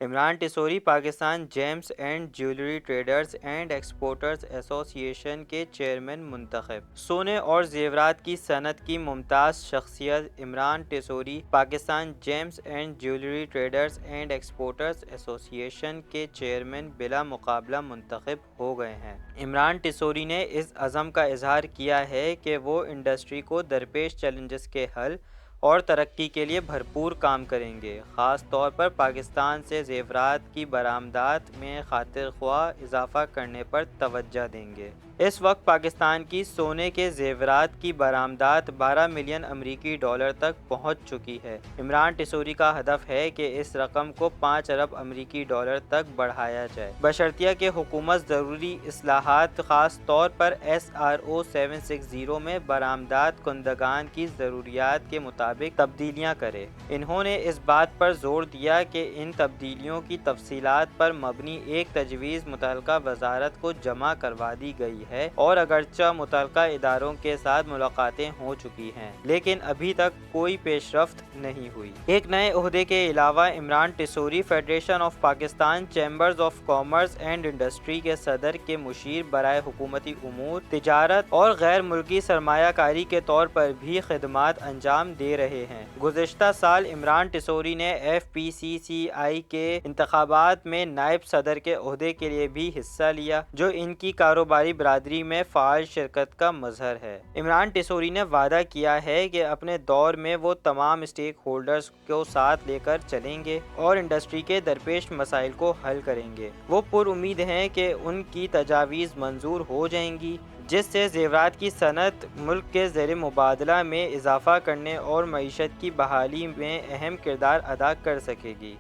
Imran Tessori Pakistan James and jewellery traders and exporters ایسوسی ایشن کے چیئرمین منتخب۔ سونے اور زیورات کی صنعت کی ممتاز شخصیت Imran Tessori Pakistan James and jewellery traders and exporters ایسوسی ایشن کے چیئرمین بلا مقابلہ منتخب ہو گئے ہیں۔ عمران ٹیسوری نے اس عزم کا اظہار کیا ہے کہ وہ انڈسٹری کو درپیش چیلنجز کے حل اور ترقی کے لیے بھرپور کام کریں گے، خاص طور پر پاکستان سے زیورات کی برآمدات میں خاطر خواہ اضافہ کرنے پر توجہ دیں گے۔ اس وقت پاکستان کی سونے کے زیورات کی برآمدات 12 ملین امریکی ڈالر تک پہنچ چکی ہے۔ عمران ٹیسوری کا ہدف ہے کہ اس رقم کو 5 ارب امریکی ڈالر تک بڑھایا جائے، بشرطیہ کہ حکومت ضروری اصلاحات خاص طور پر SRO 760 میں برآمدات کنندگان کی ضروریات کے مطابق تبدیلیاں کرے۔ انہوں نے اس بات پر زور دیا کہ ان تبدیلیوں کی تفصیلات پر مبنی ایک تجویز متعلقہ وزارت کو جمع کروا دی گئی ہے اور اگرچہ متعلقہ اداروں کے ساتھ ملاقاتیں ہو چکی ہیں، لیکن ابھی تک کوئی پیش رفت نہیں ہوئی۔ ایک نئے عہدے کے علاوہ Imran Tessori federation of Pakistan chambers of commerce and industry کے صدر کے مشیر برائے حکومتی امور، تجارت اور غیر ملکی سرمایہ کاری کے طور پر بھی خدمات انجام دے رہے ہیں۔ گزشتہ سال عمران ٹیسوری نے FPCCI کے انتخابات میں نائب صدر کے عہدے کے لیے بھی حصہ لیا، جو ان کی کاروباری برادری میں فعال شرکت کا مظہر ہے۔ عمران ٹیسوری نے وعدہ کیا ہے کہ اپنے دور میں وہ تمام اسٹیک ہولڈرز کو ساتھ لے کر چلیں گے اور انڈسٹری کے درپیش مسائل کو حل کریں گے۔ وہ پر امید ہیں کہ ان کی تجاویز منظور ہو جائیں گی، جس سے زیورات کی صنعت ملک کے زیر مبادلہ میں اضافہ کرنے اور معیشت کی بحالی میں اہم کردار ادا کر سکے گی۔